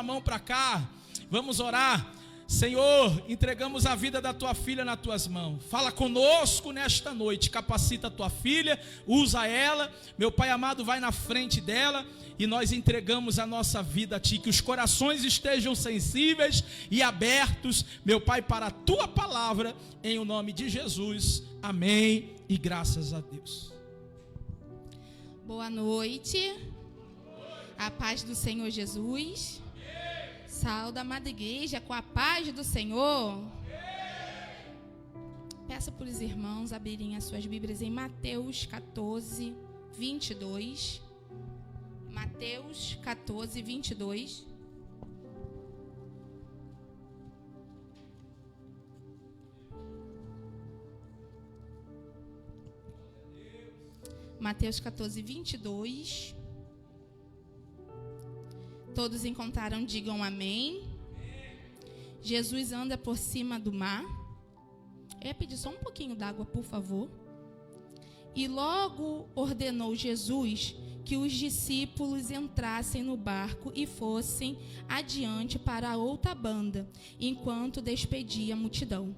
A mão para cá, vamos orar. Senhor, entregamos a vida da tua filha nas tuas mãos. Fala conosco nesta noite, capacita a tua filha, usa ela. Meu Pai amado, vai na frente dela e nós entregamos a nossa vida a ti. Que os corações estejam sensíveis e abertos, meu Pai, para a tua palavra, em o nome de Jesus. Amém e graças a Deus. Boa noite. A paz do Senhor Jesus. Saúde, amada igreja, com a paz do Senhor. Peço para os irmãos abrirem as suas Bíblias em Mateus 14, 22. Mateus 14, 22. Mateus 14, 22. Todos encontraram, digam amém. Jesus anda por cima do mar. Eu ia pedir só um pouquinho d'água, por favor. E logo ordenou Jesus que os discípulos entrassem no barco e fossem adiante para a outra banda, enquanto despedia a multidão.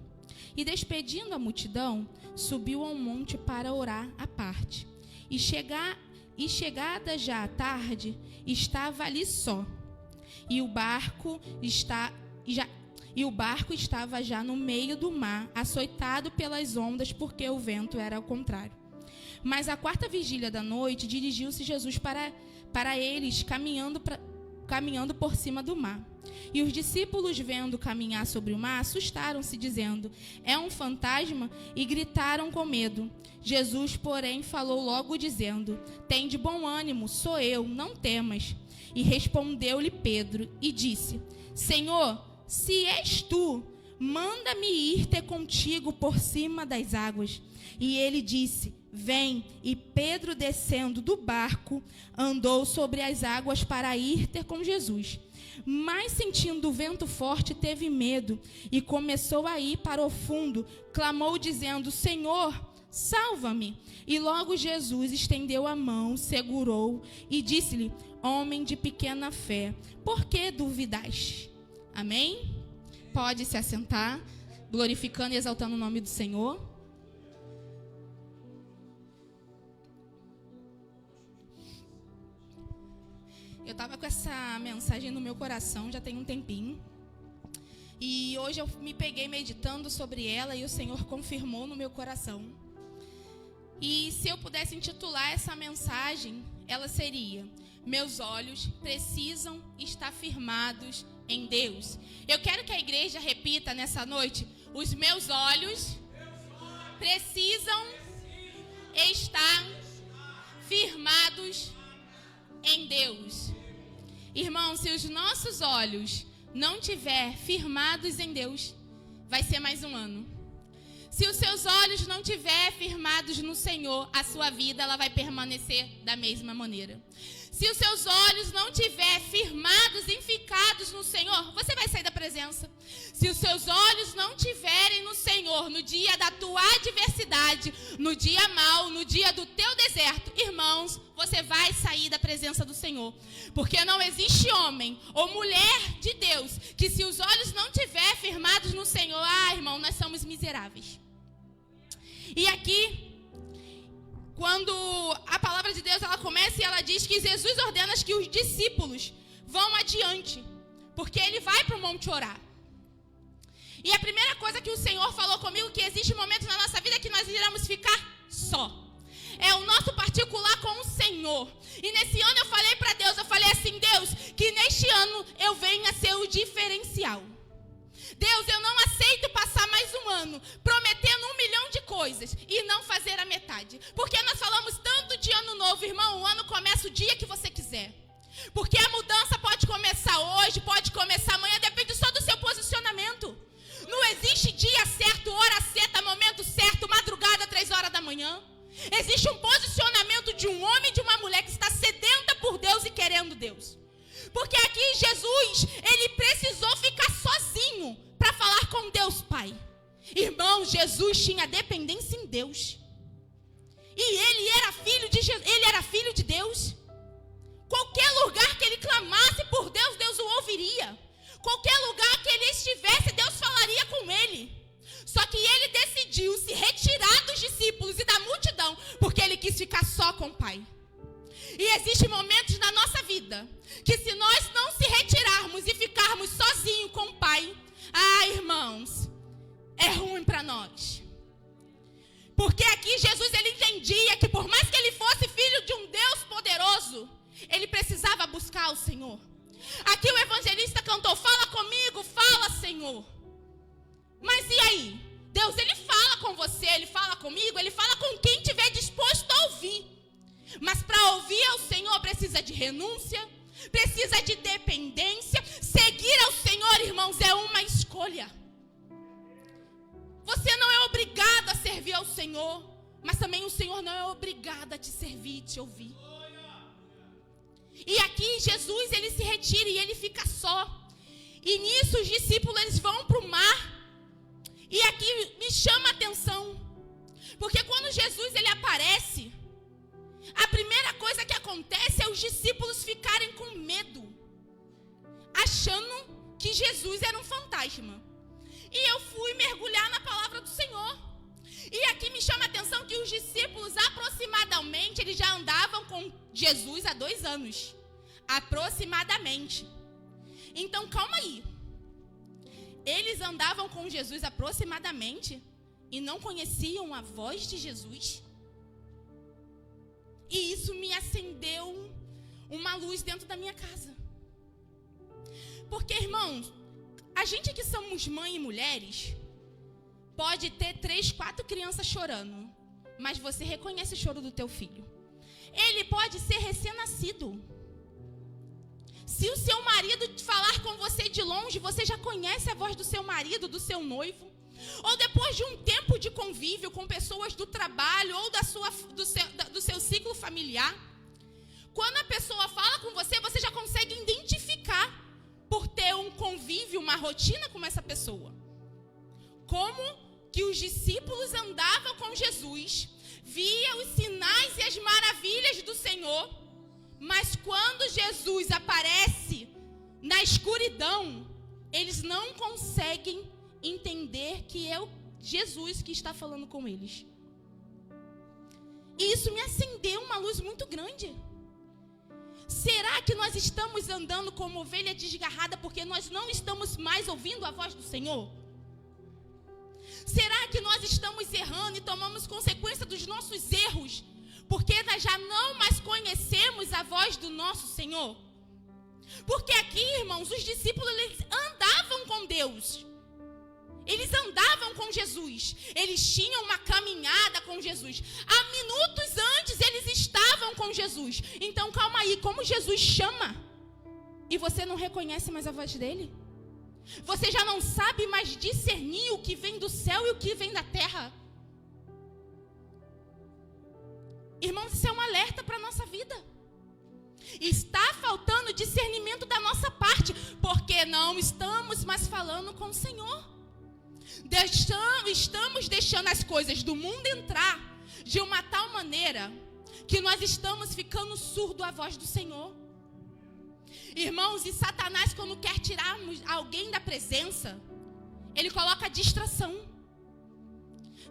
E despedindo a multidão, subiu ao monte para orar à parte. E chegada já à tarde, estava ali só. E o barco estava já no meio do mar, açoitado pelas ondas, porque o vento era ao contrário. Mas à quarta vigília da noite, dirigiu-se Jesus para eles, caminhando por cima do mar. E os discípulos, vendo caminhar sobre o mar, assustaram-se, dizendo: é um fantasma, e gritaram com medo. Jesus, porém, falou logo, dizendo: tende bom ânimo, sou eu, não temas. E respondeu-lhe Pedro e disse: Senhor, se és tu, manda-me ir ter contigo por cima das águas. E ele disse: vem. E Pedro, descendo do barco, andou sobre as águas para ir ter com Jesus. Mas, sentindo o vento forte, teve medo e começou a ir para o fundo. Clamou, dizendo: Senhor, salva-me. E logo Jesus estendeu a mão, segurou e disse-lhe: homem de pequena fé, por que duvidaste? Amém? Pode se assentar, glorificando e exaltando o nome do Senhor. Eu estava com essa mensagem no meu coração já tem um tempinho. E hoje eu me peguei meditando sobre ela e o Senhor confirmou no meu coração. E se eu pudesse intitular essa mensagem, ela seria: meus olhos precisam estar firmados em Deus. Eu quero que a igreja repita nessa noite: os meus olhos precisam estar firmados em Deus. Irmão, se os nossos olhos não estiver firmados em Deus, vai ser mais um ano. Se os seus olhos não estiver firmados no Senhor, a sua vida ela vai permanecer da mesma maneira. Se os seus olhos não estiver firmados e ficados no Senhor, você vai sair da presença. Se os seus olhos não estiverem no Senhor, no dia da tua adversidade, no dia mau, no dia do teu deserto, irmãos, você vai sair da presença do Senhor. Porque não existe homem ou mulher de Deus que, se os olhos não estiverem firmados no Senhor, irmão, nós somos miseráveis. E aqui, quando a palavra de Deus ela começa e ela diz que Jesus ordena que os discípulos vão adiante, porque ele vai para o monte orar. E a primeira coisa que o Senhor falou comigo, que existe momentos na nossa vida que nós iremos ficar só. É o nosso particular com o Senhor. E nesse ano eu falei para Deus, eu falei assim: Deus, que neste ano eu venha ser o diferencial. Deus, eu não aceito passar mais um ano prometendo 1 milhão de coisas e não fazer a metade. Porque nós falamos tanto de ano novo, irmão, o ano começa o dia que você quiser. Porque a mudança pode começar hoje, pode começar amanhã, depende só do seu posicionamento. Não existe dia certo, hora certa, momento certo, madrugada, 3 horas da manhã. Existe um posicionamento de um homem e de uma mulher que está sedenta por Deus e querendo Deus. Porque aqui Jesus, ele precisou ficar sozinho para falar com Deus Pai. Irmão, Jesus tinha dependência em Deus. E ele era filho de Deus. Qualquer lugar que ele clamasse por Deus, Deus o ouviria. Qualquer lugar que ele estivesse, Deus falaria com ele. Só que ele decidiu se retirar dos discípulos e da multidão, porque ele quis ficar só com o Pai. E existem momentos na nossa vida que, se nós não se retirarmos e ficarmos sozinhos com o Pai, irmãos, é ruim para nós. Porque aqui Jesus, ele entendia que por mais que ele fosse filho de um Deus poderoso, ele precisava buscar o Senhor. Aqui o evangelista cantou: fala comigo, fala, Senhor. Mas e aí? Deus, ele fala com você, ele fala comigo, ele fala com quem estiver disposto a ouvir. Mas para ouvir ao Senhor precisa de renúncia, precisa de dependência. Seguir ao Senhor, irmãos, é uma escolha. Você não é obrigado a servir ao Senhor, mas também o Senhor não é obrigado a te servir e te ouvir. E aqui Jesus, ele se retira e ele fica só. E nisso os discípulos, eles vão para o mar. E aqui me chama a atenção, porque quando Jesus, ele aparece, a primeira coisa que acontece é os discípulos ficarem com medo, achando que Jesus era um fantasma. E eu fui mergulhar na palavra do Senhor. E aqui me chama a atenção que os discípulos, aproximadamente, eles já andavam com Jesus há 2 anos. Aproximadamente. Então, calma aí. Eles andavam com Jesus aproximadamente e não conheciam a voz de Jesus? E isso me acendeu uma luz dentro da minha casa. Porque, irmãos, a gente que somos mãe e mulheres, pode ter 3, 4 crianças chorando, mas você reconhece o choro do teu filho. Ele pode ser recém-nascido. Se o seu marido falar com você de longe, você já conhece a voz do seu marido, do seu noivo. Ou depois de um tempo de convívio com pessoas do trabalho ou do seu ciclo familiar, quando a pessoa fala com você, você já consegue identificar por ter um convívio, uma rotina com essa pessoa. Como que os discípulos andavam com Jesus, via os sinais e as maravilhas do Senhor, mas quando Jesus aparece na escuridão, eles não conseguem entender que é o Jesus que está falando com eles. E isso me acendeu uma luz muito grande. Será que nós estamos andando como ovelha desgarrada porque nós não estamos mais ouvindo a voz do Senhor? Será que nós estamos errando e tomamos consequência dos nossos erros porque nós já não mais conhecemos a voz do nosso Senhor? Porque aqui, irmãos, os discípulos, eles andavam com Deus. Eles andavam com Jesus. Eles tinham uma caminhada com Jesus. Há minutos antes, eles estavam com Jesus. Então, calma aí, como Jesus chama e você não reconhece mais a voz dele? Você já não sabe mais discernir o que vem do céu e o que vem da terra? Irmãos, isso é um alerta para a nossa vida. Está faltando discernimento da nossa parte, porque não estamos mais falando com o Senhor. Estamos deixando as coisas do mundo entrar de uma tal maneira que nós estamos ficando surdos à voz do Senhor. Irmãos, e Satanás, quando quer tirar alguém da presença, ele coloca distração.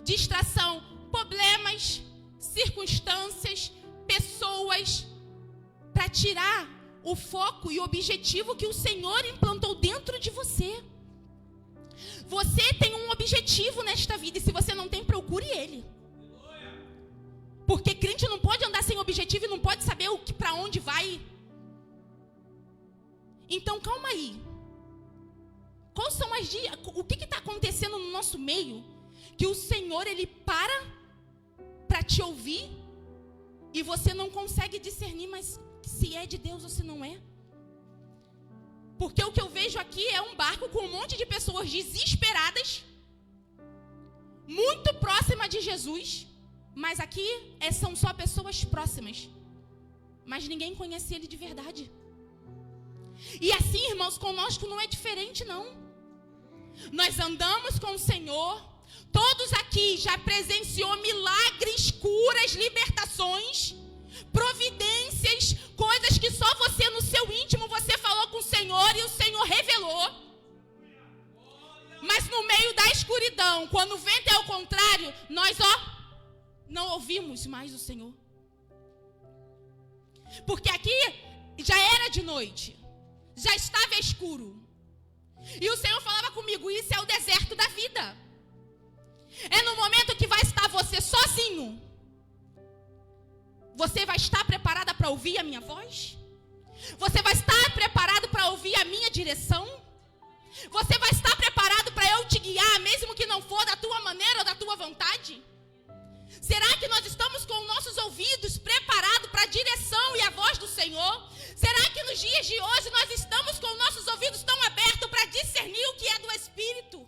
Distração, problemas, circunstâncias, pessoas, para tirar o foco e o objetivo que o Senhor implantou dentro de você. Você tem um objetivo nesta vida, e se você não tem, procure ele. Porque crente não pode andar sem objetivo e não pode saber para onde vai. Então, calma aí. Quais são as dias? O que está acontecendo no nosso meio que o Senhor, ele para te ouvir e você não consegue discernir mais se é de Deus ou se não é? Porque o que eu vejo aqui é um barco com um monte de pessoas desesperadas, muito próximas de Jesus, mas aqui são só pessoas próximas, mas ninguém conhece ele de verdade. E assim, irmãos, conosco não é diferente, não. Nós andamos com o Senhor. Todos aqui já presenciou milagres, curas, libertações, providências, Coisas que só você no seu íntimo você falou com o Senhor e o Senhor revelou. Mas no meio da escuridão, quando o vento é ao contrário, nós não ouvimos mais o Senhor. Porque aqui já era de noite, já estava escuro. E o Senhor falava comigo, isso é o deserto da vida. É no momento que vai estar você sozinho. Você vai estar preparada para ouvir a minha voz? Você vai estar preparado para ouvir a minha direção? Você vai estar preparado para eu te guiar, mesmo que não for da tua maneira ou da tua vontade? Será que nós estamos com nossos ouvidos preparados para a direção e a voz do Senhor? Será que nos dias de hoje nós estamos com nossos ouvidos tão abertos para discernir o que é do Espírito?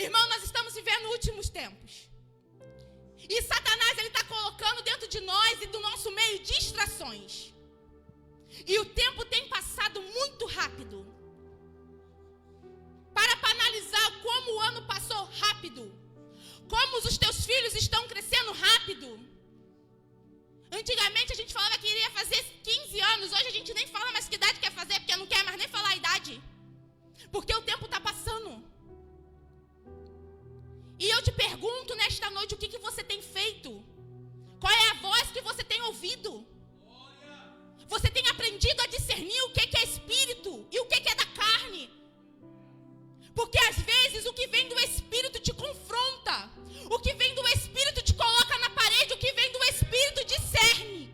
Irmão, nós estamos vivendo últimos tempos. E Satanás, ele está colocando dentro de nós e do nosso meio distrações. E o tempo tem passado muito rápido. Para analisar como o ano passou rápido. Como os teus filhos estão crescendo rápido. Antigamente a gente falava que iria fazer 15 anos. Hoje a gente nem fala mais que idade quer fazer, porque não quer mais nem falar a idade. Porque o tempo está passando. E eu te pergunto nesta noite, o que você tem feito? Qual é a voz que você tem ouvido? Você tem aprendido a discernir o que é espírito e o que é da carne? Porque às vezes o que vem do Espírito te confronta. O que vem do Espírito te coloca na parede. O que vem do Espírito discerne.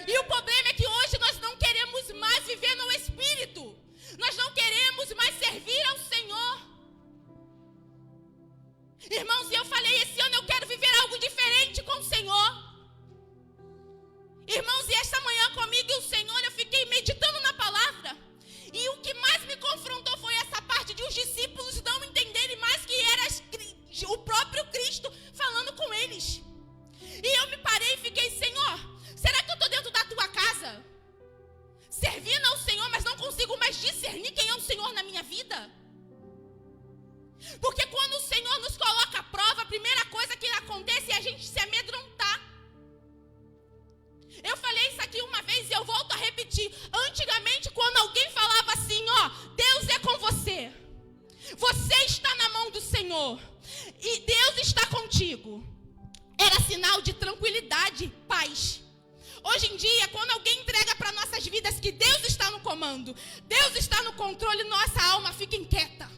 E o problema é que hoje nós não queremos mais viver no Espírito. Nós não queremos mais servir ao Senhor. Irmãos, eu falei, esse ano eu quero viver algo diferente com o Senhor. Irmãos, e esta manhã comigo e o Senhor, eu fiquei meditando na palavra. E o que mais me confrontou foi essa parte de os discípulos não entenderem mais que era o próprio Cristo falando com eles. E eu me parei e fiquei, Senhor, será que eu estou dentro da tua casa? Servindo ao Senhor, mas não consigo mais discernir quem é o Senhor na minha vida? Porque quando o Senhor nos coloca à prova, a primeira coisa que acontece é a gente se amedrontar. Eu falei isso aqui uma vez e eu volto a repetir. Antigamente, quando alguém falava assim, Deus é com você. Você está na mão do Senhor. E Deus está contigo. Era sinal de tranquilidade, paz. Hoje em dia, quando alguém entrega para nossas vidas que Deus está no comando, Deus está no controle, nossa alma fica inquieta.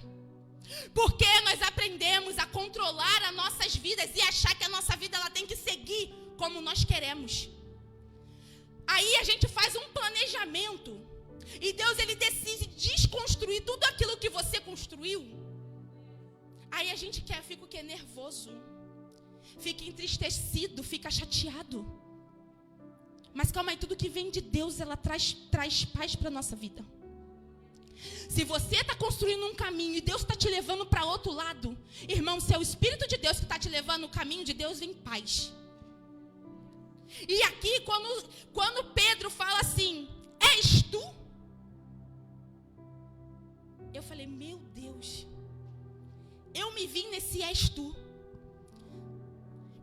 Porque nós aprendemos a controlar as nossas vidas e achar que a nossa vida ela tem que seguir como nós queremos. Aí a gente faz um planejamento e Deus ele decide desconstruir tudo aquilo que você construiu. Aí a gente fica o quê? Nervoso, fica entristecido, fica chateado. Mas calma aí, tudo que vem de Deus ela traz paz para a nossa vida. Se você está construindo um caminho e Deus está te levando para outro lado, irmão, se é o Espírito de Deus que está te levando no caminho de Deus, vem paz. E aqui, quando Pedro fala assim, és tu? Eu falei, meu Deus, eu me vi nesse és tu.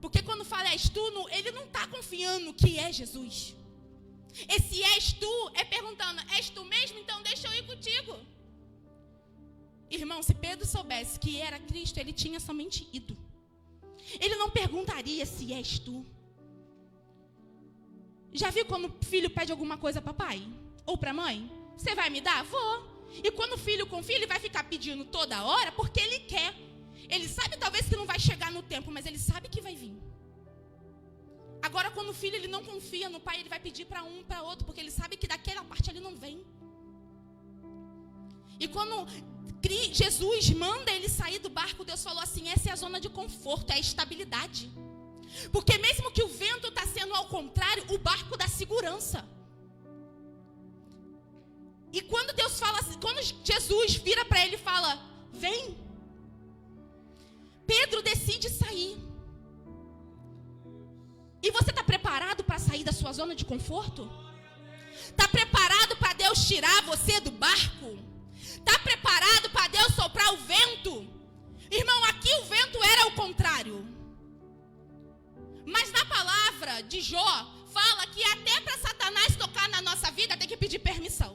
Porque quando fala és tu, ele não está confiando que é Jesus. Esse és tu é perguntando, és tu mesmo? Então deixa eu ir contigo. Irmão, se Pedro soubesse que era Cristo, ele tinha somente ido. Ele não perguntaria se és tu. Já viu quando o filho pede alguma coisa para pai? Ou para mãe? Você vai me dar? Vou. E quando o filho confia, ele vai ficar pedindo toda hora porque ele quer. Ele sabe talvez que não vai chegar no tempo, mas ele sabe que vai vir. Agora, quando o filho ele não confia no pai, ele vai pedir para um, para outro, porque ele sabe que daquela parte ele não vem. E quando Jesus manda ele sair do barco, Deus falou assim, essa é a zona de conforto, é a estabilidade. Porque mesmo que o vento está sendo ao contrário, o barco dá segurança. E quando Deus fala assim, quando Jesus vira para ele e fala, vem, Pedro decide sair. E você está preparado para sair da sua zona de conforto? Está preparado para Deus tirar você do barco? Está preparado para Deus soprar o vento? Irmão, aqui o vento era o contrário. Mas na palavra de Jó, fala que até para Satanás tocar na nossa vida tem que pedir permissão.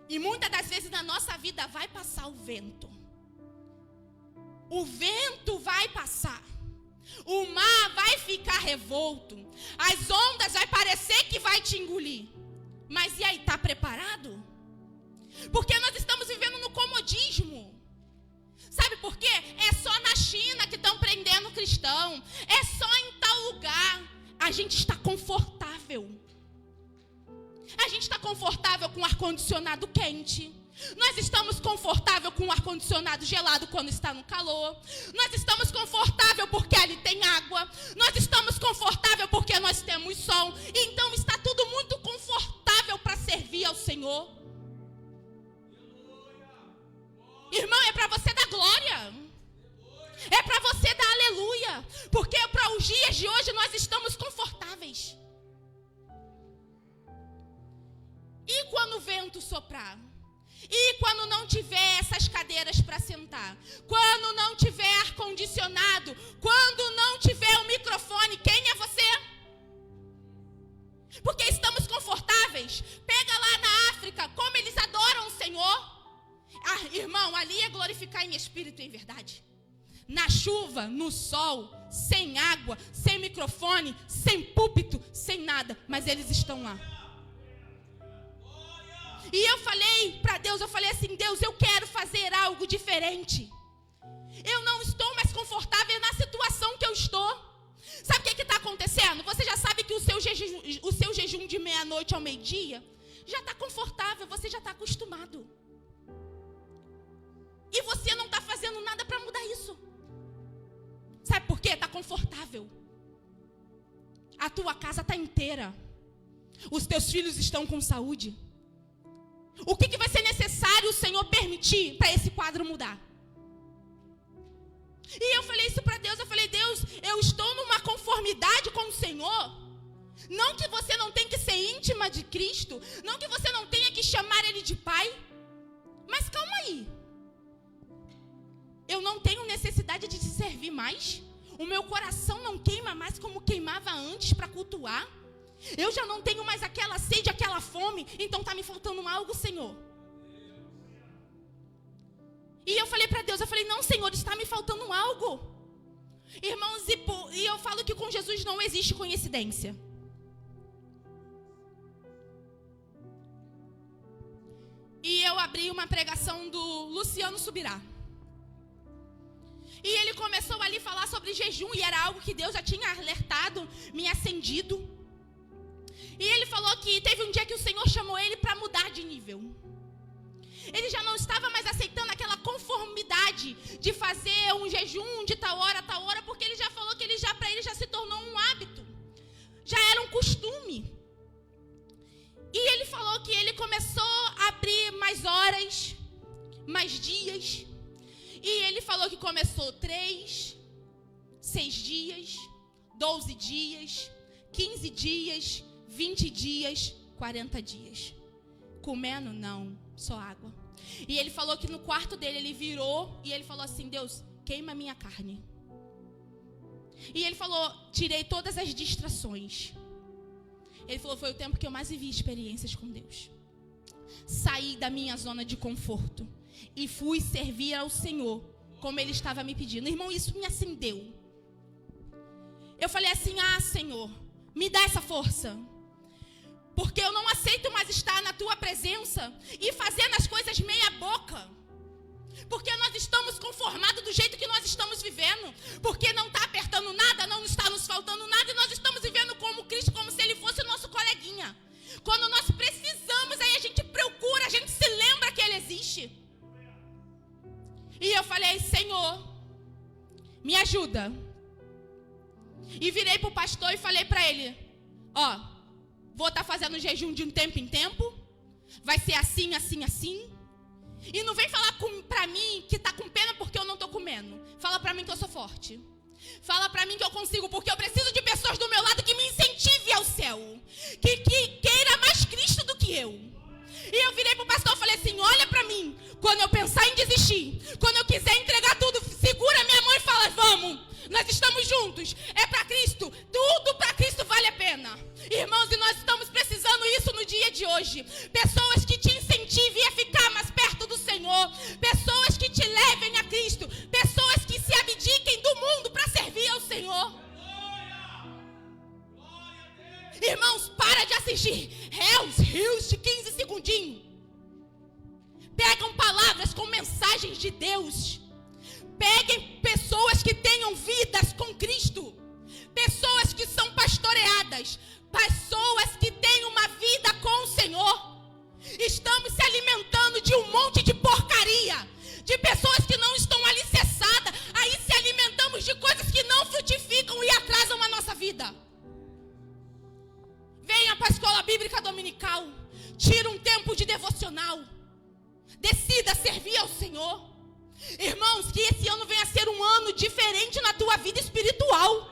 E muitas das vezes na nossa vida vai passar o vento. O vento vai passar. O mar vai ficar revolto. As ondas vai parecer que vai te engolir. Mas e aí, está preparado? Porque nós estamos vivendo no comodismo. Sabe por quê? É só na China que estão prendendo cristão. É só em tal lugar. A gente está confortável. A gente está confortável com o ar-condicionado quente. Nós estamos confortável com o ar-condicionado gelado quando está no calor. Nós estamos confortável porque ali tem água. Nós estamos confortável porque nós temos sol. Então está tudo muito confortável para servir ao Senhor. Irmão, é para você dar glória. É para você dar aleluia. Porque para os dias de hoje nós estamos confortáveis. E quando o vento soprar? E quando não tiver essas cadeiras para sentar? Quando não tiver ar-condicionado? Quando não tiver o microfone? Quem é você? Porque estamos confortáveis. Pega lá na África, como eles adoram o Senhor. Ah, irmão, ali é glorificar em espírito e em verdade. Na chuva, no sol, sem água, sem microfone, sem púlpito, sem nada. Mas eles estão lá. E eu falei para Deus, eu falei assim, Deus, eu quero fazer algo diferente. Eu não estou mais confortável na situação que eu estou. Sabe o que está acontecendo? Você já sabe que o seu jejum de meia-noite ao meio-dia já está confortável, você já está acostumado. E você não está fazendo nada para mudar isso. Sabe por quê? Está confortável. A tua casa está inteira. Os teus filhos estão com saúde. O que vai ser necessário o Senhor permitir para esse quadro mudar? E eu falei isso para Deus. Eu falei, Deus, eu estou numa conformidade com o Senhor. Não que você não tenha que ser íntima de Cristo. Não que você não tenha que chamar Ele de Pai. Mas calma aí. Eu não tenho necessidade de te servir mais. O meu coração não queima mais como queimava antes para cultuar. Eu já não tenho mais aquela sede, aquela fome. Então está me faltando algo, Senhor. E eu falei para Deus, eu falei, não, Senhor, está me faltando algo. Irmãos, e eu falo que com Jesus não existe coincidência. E eu abri uma pregação do Luciano Subirá. E ele começou ali a falar sobre jejum. E era algo que Deus já tinha alertado, me acendido. E ele falou que teve um dia que o Senhor chamou ele para mudar de nível. Ele já não estava mais aceitando aquela conformidade de fazer um jejum de tal hora, porque ele já falou que para ele já se tornou um hábito. Já era um costume. E ele falou que ele começou a abrir mais horas, mais dias. E ele falou que começou 3, 6 dias, 12 dias, 15 dias, 20 dias, 40 dias. Comendo? Não, só água. E ele falou que no quarto dele, ele virou e ele falou assim, Deus, queima a minha carne. E ele falou, tirei todas as distrações. Ele falou, foi o tempo que eu mais vivi experiências com Deus. Saí da minha zona de conforto e fui servir ao Senhor, como Ele estava me pedindo. Irmão, isso me acendeu. Eu falei assim, Senhor, me dá essa força. Porque eu não aceito mais estar na Tua presença e fazendo as coisas meia boca. Porque nós estamos conformados do jeito que nós estamos vivendo. Porque não está apertando nada, não está nos faltando nada. E nós estamos vivendo como Cristo, como se Ele fosse o nosso coleguinha. Quando nós precisamos, aí a gente procura, a gente se lembra que Ele existe. E eu falei, Senhor, me ajuda. E virei para o pastor e falei para ele, vou estar fazendo jejum de um tempo em tempo. Vai ser assim, assim, assim. E não vem falar para mim que está com pena porque eu não estou comendo. Fala para mim que eu sou forte. Fala para mim que eu consigo, porque eu preciso de pessoas do meu lado que me incentive ao céu. Que queira mais Cristo do que eu. E eu virei para o pastor e falei assim, olha para mim. Quando eu pensar em desistir, quando eu quiser entregar tudo, segura minha mão e fala, vamos. Nós estamos juntos. É para Cristo. Tudo para Cristo vale a pena. Irmãos, e nós estamos precisando isso no dia de hoje. Pessoas que te incentivem a ficar mais perto do Senhor. Pessoas que te levem a Cristo. Pessoas que se abdiquem do mundo para servir ao Senhor. Irmãos, para de assistir rios de 15 segundinhos. Pegam palavras com mensagens de Deus. Peguem pessoas que tenham vidas com Cristo. Pessoas que são pastoreadas. Pessoas que têm uma vida com o Senhor. Estamos se alimentando de um monte de porcaria. De pessoas que não estão alicerçadas. Aí se alimentamos de coisas que não frutificam e atrasam a nossa vida. Venha para a escola bíblica dominical. Tira um tempo de devocional. Decida servir ao Senhor. Irmãos, que esse ano venha a ser um ano diferente na tua vida espiritual.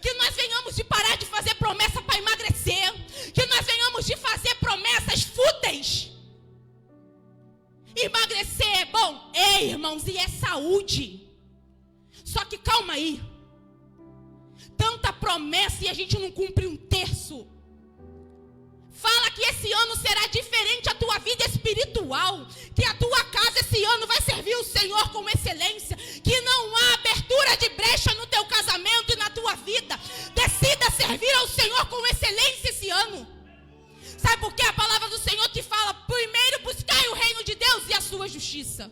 Que nós venhamos de parar de fazer promessa para emagrecer. Que nós venhamos de fazer promessas fúteis. Emagrecer é bom? É, irmãos, e é saúde. Só que calma aí. Tanta promessa e a gente não cumpre um terço. Fala que esse ano será diferente a tua vida espiritual. Que a tua casa esse ano vai servir o Senhor com excelência. Que não há abertura de brecha no teu casamento e na tua vida. Decida servir ao Senhor com excelência esse ano. Sabe por quê? A palavra do Senhor te fala: primeiro buscai o reino de Deus e a sua justiça.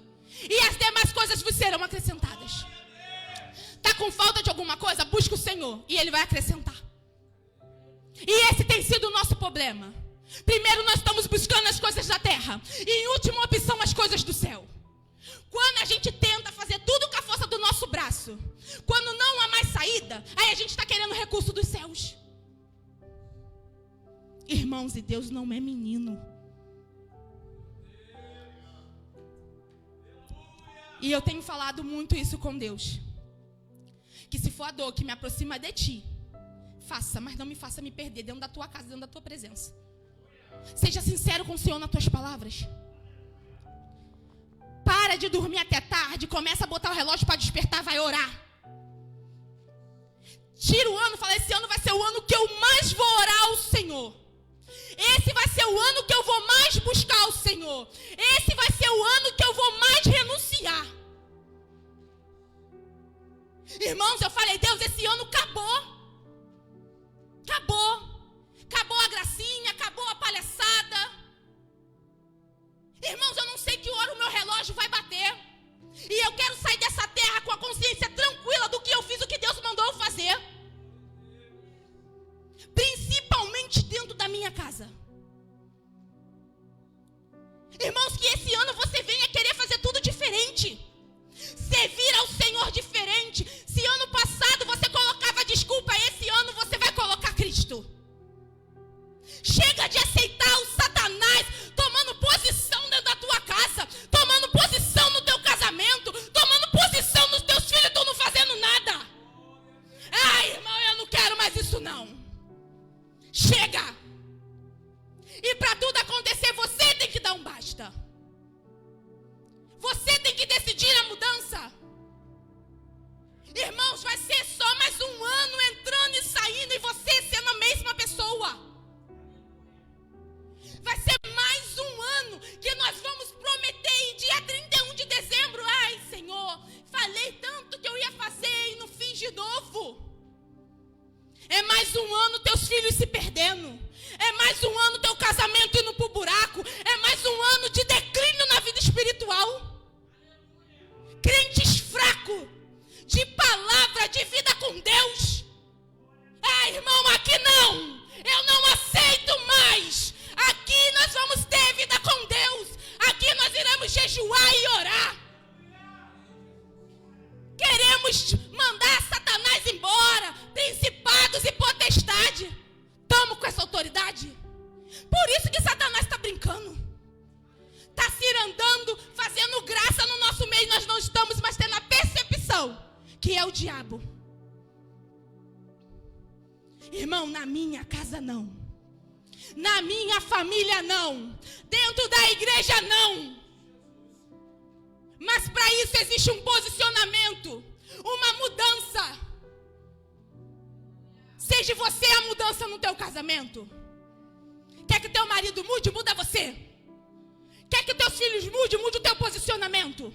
E as demais coisas vos serão acrescentadas. Está com falta de alguma coisa? Busca o Senhor e Ele vai acrescentar. E esse tem sido o nosso problema. Primeiro nós estamos buscando as coisas da terra. E em última opção as coisas do céu. Quando a gente tenta fazer tudo com a força do nosso braço, quando não há mais saída, aí a gente está querendo recurso dos céus. Irmãos, e Deus não é menino. E eu tenho falado muito isso com Deus. Que se for a dor que me aproxima de ti, faça, mas não me faça me perder dentro da tua casa, dentro da tua presença. Seja sincero com o Senhor nas tuas palavras. Para de dormir até tarde, começa a botar o relógio para despertar, vai orar. Tira o ano, fala: esse ano vai ser o ano que eu mais vou orar ao Senhor. Esse vai ser o ano que eu vou mais buscar ao Senhor. Esse vai ser o ano que eu vou mais renunciar. Irmãos, eu falei: Deus, esse ano acabou. Acabou. Acabou a gracinha, acabou a palhaçada. Irmãos, eu não sei que hora o meu relógio vai bater. E eu quero sair dessa terra com a consciência tranquila do que eu fiz, o que Deus mandou eu fazer. Principalmente dentro da minha casa. Irmãos, que esse ano você venha querer fazer tudo diferente. Servir ao Senhor diferente. Se ano passado você colocava desculpa, esse ano você vai colocar Cristo. Chega de aceitar o Satanás tomando posição dentro da tua casa, tomando posição no teu casamento, tomando posição nos teus filhos, tu não fazendo nada. Ai, irmão, eu não quero mais isso não. Chega. E para tudo acontecer, você tem que dar um basta. Você tem que decidir a mudança. Irmãos, vai ser só mais um ano entrando e saindo e você sendo a mesma pessoa. Vai ser mais um ano que nós vamos prometer em dia 31 de dezembro. Ai, Senhor, falei tanto que eu ia fazer e não fiz de novo. É mais um ano teus filhos se perdendo. É mais um ano teu casamento indo pro buraco. É mais um ano de declínio na vida espiritual. Crentes fracos, de palavra, de vida com Deus. Ah, irmão, aqui não. Eu não aceito mais. Aqui nós vamos ter vida com Deus. Aqui nós iremos jejuar e orar. Queremos mandar Satanás embora, principados e potestade. Estamos com essa autoridade. Por isso que Satanás está brincando. Está cirandando, fazendo graça no nosso meio. Nós não estamos mais tendo a percepção que é o diabo. Irmão, na minha casa não. Na minha família não. Dentro da igreja não. Mas para isso existe um posicionamento. uma mudança. Seja você a mudança no teu casamento. Quer que teu marido mude? Muda você. Quer que teus filhos mudem? Mude o teu posicionamento.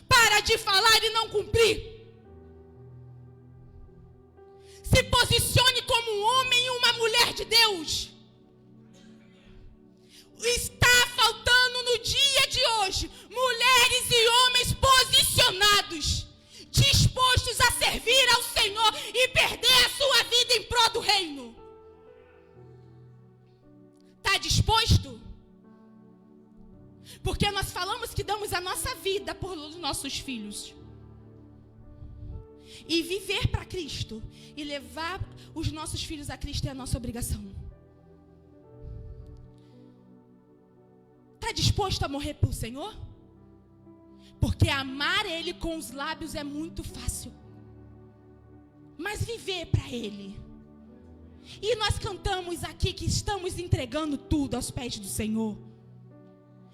Para de falar e não cumprir. Se posicione como um homem e uma mulher de Deus. Está faltando no dia de hoje mulheres e homens posicionados, dispostos a servir ao Senhor e perder a sua vida em prol do reino. Está disposto? Porque nós falamos que damos a nossa vida por nossos filhos. E viver para Cristo e levar os nossos filhos a Cristo é a nossa obrigação. Está disposto a morrer pelo Senhor? Porque amar Ele com os lábios é muito fácil. Mas viver para Ele. E nós cantamos aqui que estamos entregando tudo aos pés do Senhor.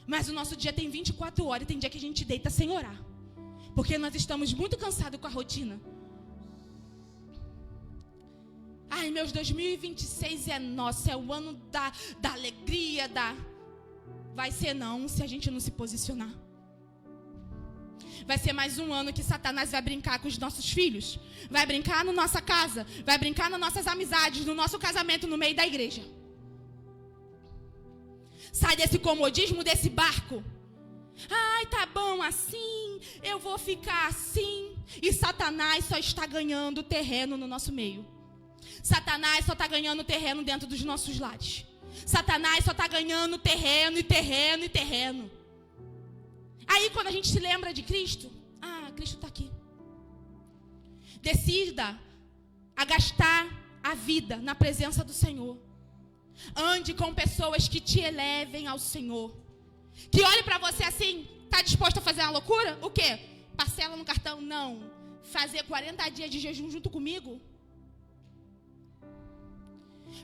Mas o nosso dia tem 24 horas e tem dia que a gente deita sem orar. Porque nós estamos muito cansados com a rotina. Ai, meus 2026 é nosso, é o ano da alegria, Vai ser não, se a gente não se posicionar. Vai ser mais um ano que Satanás vai brincar com os nossos filhos. Vai brincar na nossa casa. Vai brincar nas nossas amizades, no nosso casamento, no meio da igreja. Sai desse comodismo, desse barco. Ai, tá bom assim, eu vou ficar assim. E Satanás só está ganhando terreno no nosso meio. Satanás só está ganhando terreno dentro dos nossos lares. Satanás só está ganhando terreno e terreno e terreno. Aí quando a gente se lembra de Cristo, Cristo está aqui. Decida a gastar a vida na presença do Senhor. Ande com pessoas que te elevem ao Senhor. Que olhe para você assim, está disposto a fazer uma loucura? O quê? Parcela no cartão? Não. Fazer 40 dias de jejum junto comigo?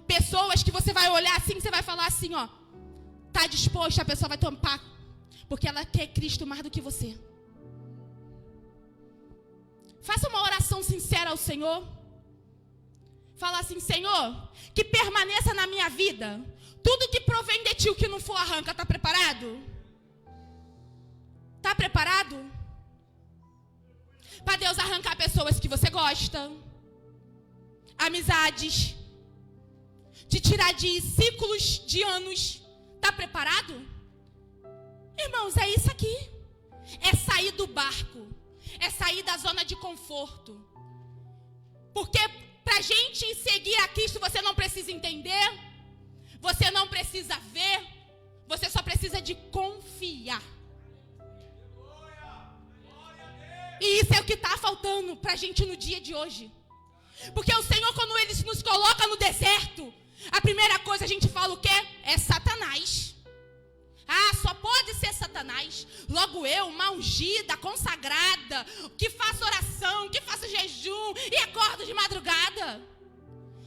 Pessoas que você vai olhar assim, você vai falar assim, ó. Está disposto, a pessoa vai tampar. Porque ela quer Cristo mais do que você. Faça uma oração sincera ao Senhor. Fala assim, Senhor, que permaneça na minha vida tudo que provém de ti, o que não for arranca. Está preparado? Está preparado? Para Deus arrancar pessoas que você gosta, amizades, te tirar de ciclos de anos. Está preparado? Irmãos, é isso aqui. É sair do barco. É sair da zona de conforto. Porque para a gente seguir a Cristo, você não precisa entender. Você não precisa ver. Você só precisa de confiar. E isso é o que está faltando para a gente no dia de hoje. Porque o Senhor, quando Ele nos coloca no deserto, a primeira coisa a gente fala o quê? É Satanás. Só pode ser Satanás. Logo eu, uma ungida, consagrada, que faço oração, que faço jejum e acordo de madrugada.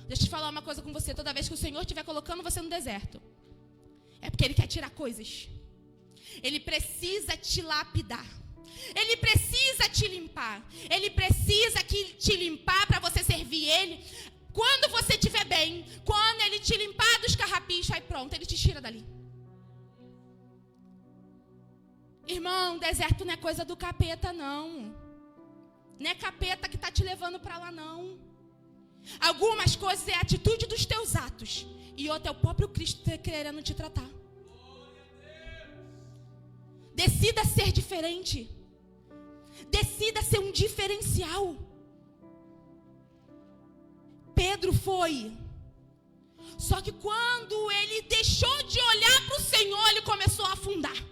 Deixa eu te falar uma coisa com você. Toda vez que o Senhor estiver colocando você no deserto, é porque Ele quer tirar coisas. Ele precisa te lapidar. Ele precisa te limpar. Ele precisa te limpar para você servir Ele. Quando você estiver bem, quando Ele te limpar dos carrapichos, aí pronto, Ele te tira dali. Irmão, deserto não é coisa do capeta, não. Não é capeta que está te levando para lá, não. Algumas coisas é a atitude dos teus atos. E outra é o próprio Cristo querendo te tratar. Decida ser diferente. Decida ser um diferencial. Pedro foi. Só que quando ele deixou de olhar para o Senhor, ele começou a afundar.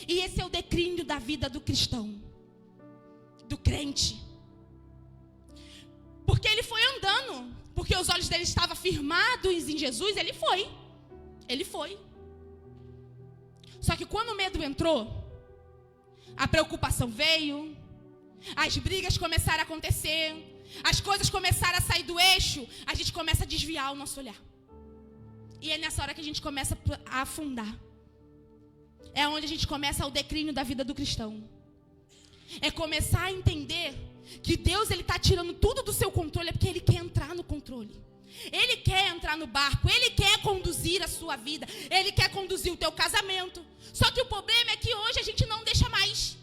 E esse é o declínio da vida do cristão, do crente. Porque ele foi andando, porque os olhos dele estavam firmados em Jesus, ele foi. Ele foi. Só que quando o medo entrou, a preocupação veio, as brigas começaram a acontecer, as coisas começaram a sair do eixo, a gente começa a desviar o nosso olhar. E é nessa hora que a gente começa a afundar. É onde a gente começa o declínio da vida do cristão. É começar a entender que Deus, Ele está tirando tudo do seu controle, é porque Ele quer entrar no controle. Ele quer entrar no barco, Ele quer conduzir a sua vida, Ele quer conduzir o teu casamento. Só que o problema é que hoje a gente não deixa mais.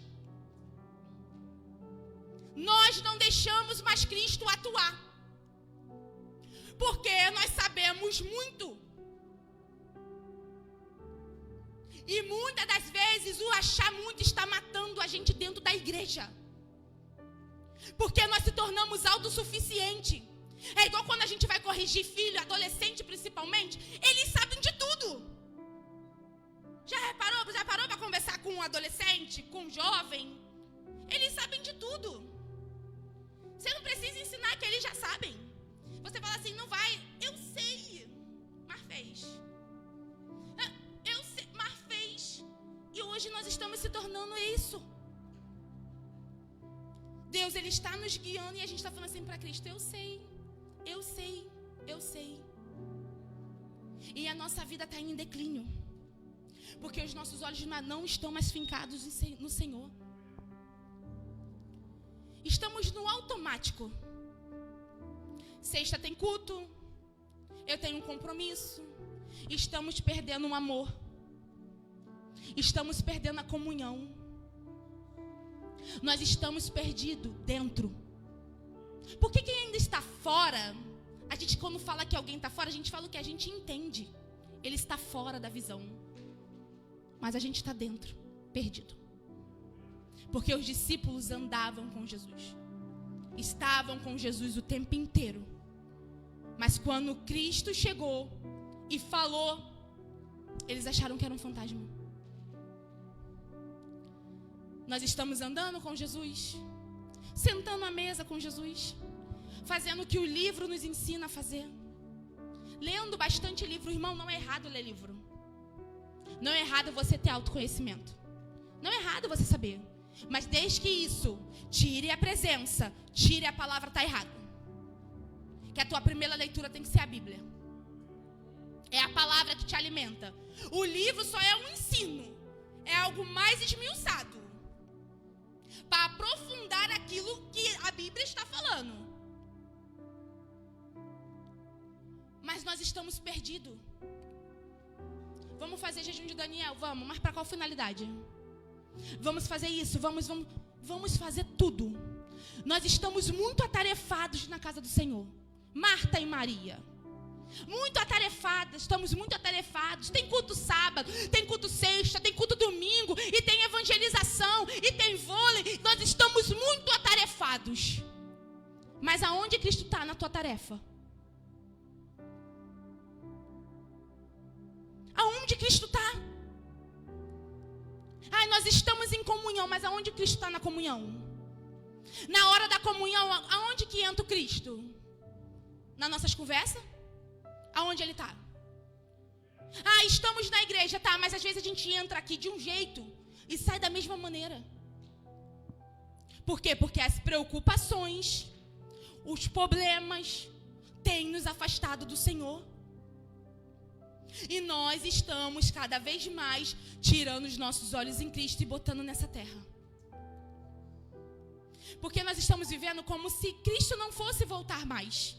Nós não deixamos mais Cristo atuar. Porque nós sabemos muito. E muitas das vezes o achar muito está matando a gente dentro da igreja. Porque nós se tornamos autossuficientes. É igual quando a gente vai corrigir filho, adolescente principalmente, eles sabem de tudo. Já parou para conversar com um adolescente, com um jovem? Eles sabem de tudo. Você não precisa ensinar que eles já sabem. Você fala assim, não vai, eu sei, mas fez. Eu sei, mas fez. E hoje nós estamos se tornando isso. Deus, Ele está nos guiando e a gente está falando assim para Cristo, eu sei. E a nossa vida está em declínio. Porque os nossos olhos não estão mais fincados no Senhor. Estamos no automático. Sexta tem culto. Eu tenho um compromisso. Estamos perdendo o amor. Estamos perdendo a comunhão. Nós estamos perdidos dentro. Porque quem ainda está fora, a gente quando fala que alguém está fora, a gente fala o que a gente entende. Ele está fora da visão. Mas a gente está dentro, perdido. Porque os discípulos andavam com Jesus. Estavam com Jesus o tempo inteiro. Mas quando Cristo chegou e falou, eles acharam que era um fantasma. Nós estamos andando com Jesus, sentando à mesa com Jesus, fazendo o que o livro nos ensina a fazer, lendo bastante livro. Irmão, não é errado ler livro. Não é errado você ter autoconhecimento. Não é errado você saber. Mas desde que isso tire a presença, tire a palavra, está errado. Que a tua primeira leitura tem que ser a Bíblia. É a palavra que te alimenta. O livro só é um ensino. É algo mais esmiuçado. Para aprofundar aquilo que a Bíblia está falando. Mas nós estamos perdidos. Vamos fazer jejum de Daniel? Vamos, mas para qual finalidade? Vamos fazer isso, vamos fazer tudo. Nós estamos muito atarefados na casa do Senhor. Marta e Maria. Muito atarefadas, estamos muito atarefados. Tem culto sábado, tem culto sexta, tem culto domingo, e tem evangelização, e tem vôlei. Nós estamos muito atarefados. Mas aonde Cristo está na tua tarefa? Aonde Cristo está? Ai, nós estamos em comunhão, mas aonde Cristo está na comunhão? Na hora da comunhão, aonde que entra o Cristo? Nas nossas conversas? Aonde Ele está? Ah, estamos na igreja, tá, mas às vezes a gente entra aqui de um jeito e sai da mesma maneira. Por quê? Porque as preocupações, os problemas têm nos afastado do Senhor. E nós estamos cada vez mais tirando os nossos olhos em Cristo e botando nessa terra. Porque nós estamos vivendo como se Cristo não fosse voltar mais.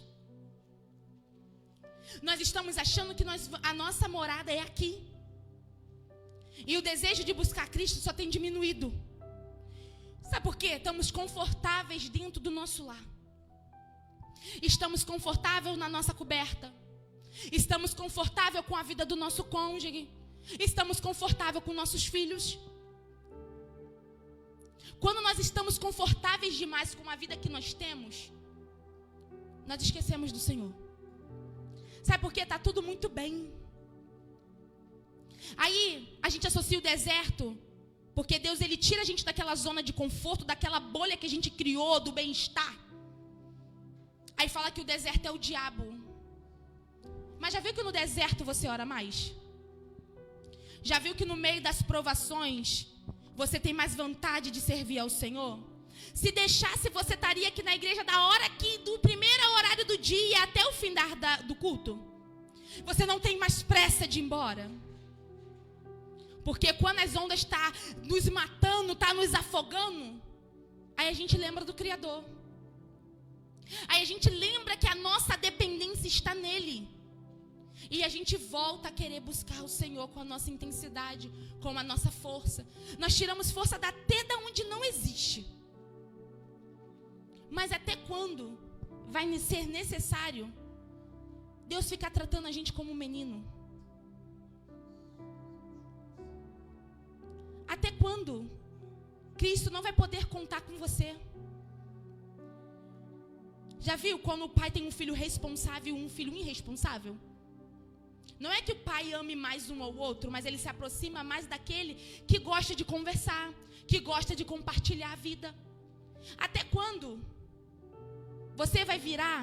Nós estamos achando que a nossa morada é aqui. E o desejo de buscar Cristo só tem diminuído. Sabe por quê? Estamos confortáveis dentro do nosso lar. Estamos confortáveis na nossa coberta. Estamos confortáveis com a vida do nosso cônjuge. Estamos confortáveis com nossos filhos. Quando nós estamos confortáveis demais com a vida que nós temos, nós esquecemos do Senhor. Sabe por quê? Está tudo muito bem. Aí a gente associa o deserto, porque Deus, Ele tira a gente daquela zona de conforto, daquela bolha que a gente criou, do bem-estar. Aí fala que o deserto é o diabo. Mas já viu que no deserto você ora mais? Já viu que no meio das provações você tem mais vontade de servir ao Senhor? Se deixasse, você estaria aqui na igreja da hora aqui, do primeiro horário do dia até o fim do culto. Você não tem mais pressa de ir embora. Porque quando as ondas estão nos matando, estão nos afogando, Aí a gente lembra do Criador. Aí a gente lembra que a nossa dependência está nele. E a gente volta a querer buscar o Senhor com a nossa intensidade, com a nossa força. Nós tiramos força até da onde não existe. Mas até quando vai ser necessário Deus ficar tratando a gente como um menino? Até quando Cristo não vai poder contar com você? Já viu quando o pai tem um filho responsável e um filho irresponsável? Não é que o pai ame mais um ao outro, mas ele se aproxima mais daquele que gosta de conversar, que gosta de compartilhar a vida. Até quando você vai virar